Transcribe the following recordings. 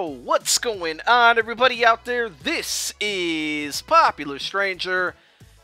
What's going on, everybody out there? This is Popular Stranger,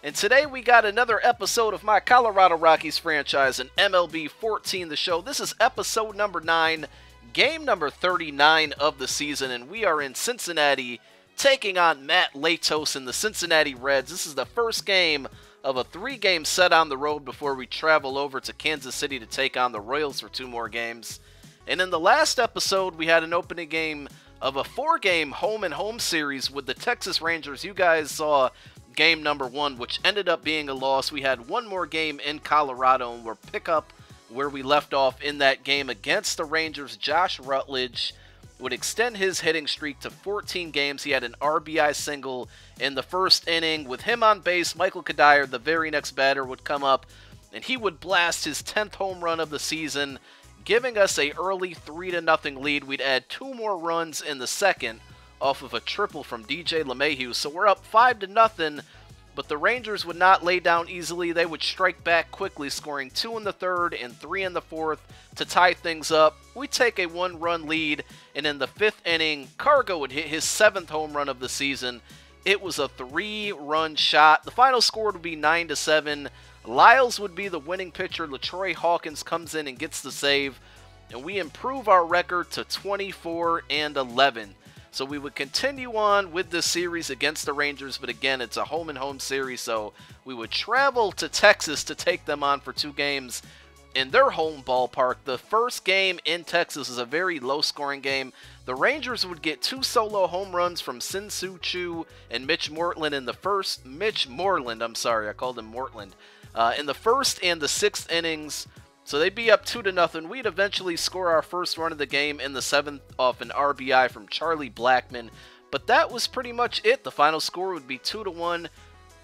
and today we got another episode of my Colorado Rockies franchise in MLB 14 the show. This is episode number 9, game number 39 of the season, and we are in Cincinnati taking on Matt Latos and the Cincinnati Reds. This is the first game of a 3-game set on the road before we travel over to Kansas City to take on the Royals for 2 more games. And in the last episode, we had an opening game of a 4-game home-and-home series with the Texas Rangers. You guys saw game number 1, which ended up being a loss. We had one more game in Colorado, and we'll pick up where we left off in that game against the Rangers. Josh Rutledge would extend his hitting streak to 14 games. He had an RBI single in the first inning. With him on base, Michael Kadire, the very next batter, would come up, and he would blast his 10th home run of the season, giving us a early 3-0 lead. We'd add 2 more runs in the second off of a triple from DJ LeMahieu. So we're up 5-0, but the Rangers would not lay down easily. They would strike back quickly, scoring 2 in the third and 3 in the fourth to tie things up. We take a 1-run lead, and in the 5th inning, Cargo would hit his 7th home run of the season. It was a 3-run shot. The final score would be 9-7. Lyles would be the winning pitcher. LaTroy Hawkins comes in and gets the save, and we improve our record to 24-11. So we would continue on with this series against the Rangers, but again, it's a home-and-home series, so we would travel to Texas to take them on for 2 games in their home ballpark. The first game in Texas is a very low-scoring game. The Rangers would get 2 solo home runs from Sin-Soo Choo and Mitch Moreland in the first. I called him Mortland. In the first and the 6th innings, so they'd be up 2-0. We'd eventually score our first run of the game in the 7th off an RBI from Charlie Blackmon, but that was pretty much it. The final score would be 2-1.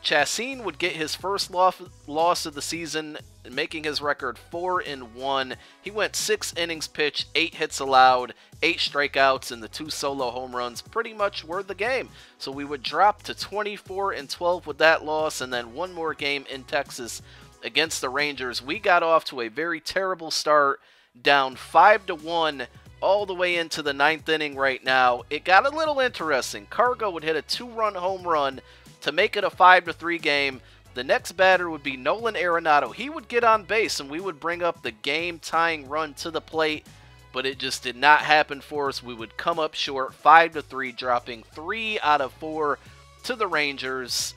Chassin would get his first loss of the season, making his record 4-1. He went 6 innings pitched, 8 hits allowed, 8 strikeouts, and the 2 solo home runs pretty much were the game. So we would drop to 24-12 with that loss, and then 1 more game in Texas against the Rangers. We got off to a very terrible start, down 5-1 all the way into the 9th inning right now. It got a little interesting. Cargo would hit a 2-run home run to make it a 5-3 game. The next batter would be Nolan Arenado. He would get on base, and we would bring up the game-tying run to the plate, but it just did not happen for us. We would come up short, 5-3, dropping 3 out of 4 to the Rangers.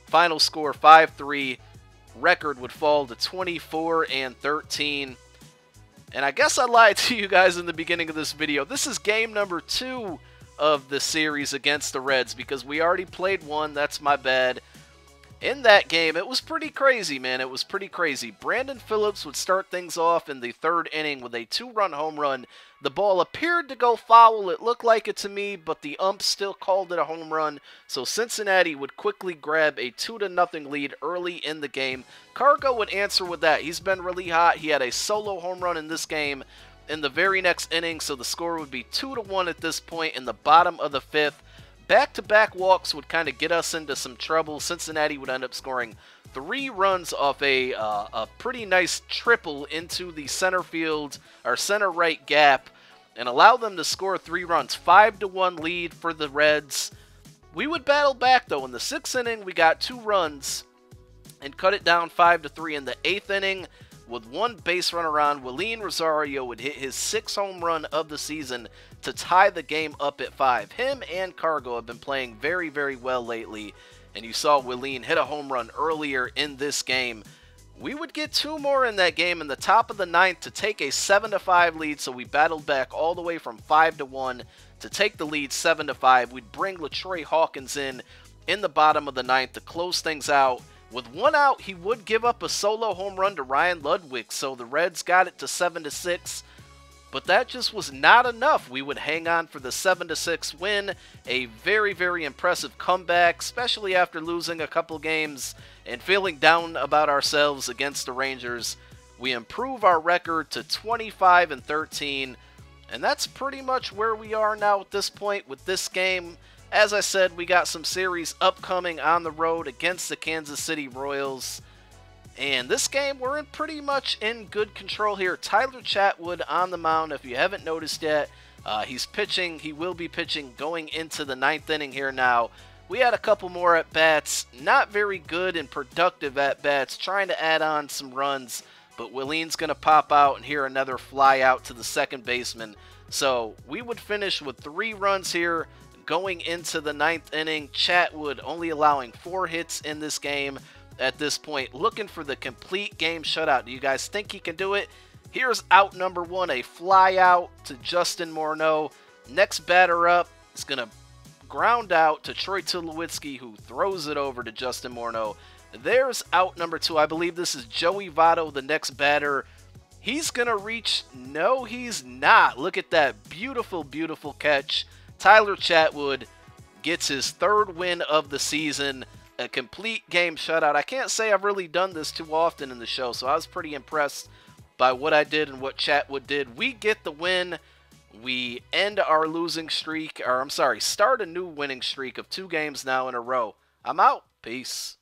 Final score, 5-3. Record would fall to 24-13. And I guess I lied to you guys in the beginning of this video. This is game number 2 of the series against the Reds, because we already played 1. That's my bad. In that game, it was pretty crazy, man. It was pretty crazy. Brandon Phillips would start things off in the 3rd inning with a 2-run home run. The ball appeared to go foul. It looked like it to me, but the ump still called it a home run. So Cincinnati would quickly grab a 2-0 lead early in the game. Cargo would answer with that. He's been really hot. He had a solo home run in this game in the very next inning, so the score would be 2-1 at this point in the bottom of the 5th. Back-to-back walks would kind of get us into some trouble. Cincinnati would end up scoring 3 runs off a pretty nice triple into the center field, or center right gap, and allow them to score 3 runs. 5-1 lead for the Reds. We would battle back, though. In the 6th inning, we got 2 runs and cut it down 5-3. In the 8th inning, with 1 base runner on, Willeen Rosario would hit his 6th home run of the season to tie the game up at 5. Him and Cargo have been playing very, very well lately, and you saw Willeen hit a home run earlier in this game. We would get 2 more in that game in the top of the 9th to take a 7-5 lead, so we battled back all the way from 5-1 to take the lead 7-5. We'd bring LaTroy Hawkins in the bottom of the 9th to close things out. With 1 out, he would give up a solo home run to Ryan Ludwig, so the Reds got it to 7-6. But that just was not enough. We would hang on for the 7-6 win. A very, very impressive comeback, especially after losing a couple games and feeling down about ourselves against the Rangers. We improve our record to 25-13, and that's pretty much where we are now at this point with this game. As I said, we got some series upcoming on the road against the Kansas City Royals. And this game, we're pretty much in good control here. Tyler Chatwood on the mound, if you haven't noticed yet. He's pitching. He will be pitching going into the 9th inning here now. We had a couple more at-bats. Not very good and productive at-bats, trying to add on some runs. But Willian's going to pop out and hear another fly out to the second baseman. So we would finish with 3 runs here going into the 9th inning. Chatwood only allowing 4 hits in this game at this point. Looking for the complete game shutout. Do you guys think he can do it? Here's out number 1, a fly out to Justin Morneau. Next batter up is going to ground out to Troy Tulowitzki, who throws it over to Justin Morneau. There's out number 2. I believe this is Joey Votto, the next batter. He's going to reach. No, he's not. Look at that beautiful, beautiful catch. Tyler Chatwood gets his 3rd win of the season. A complete game shutout. I can't say I've really done this too often in the show, so I was pretty impressed by what I did and what Chatwood did. We get the win. We end our losing streak, or I'm sorry, start a new winning streak of 2 games now in a row. I'm out. Peace.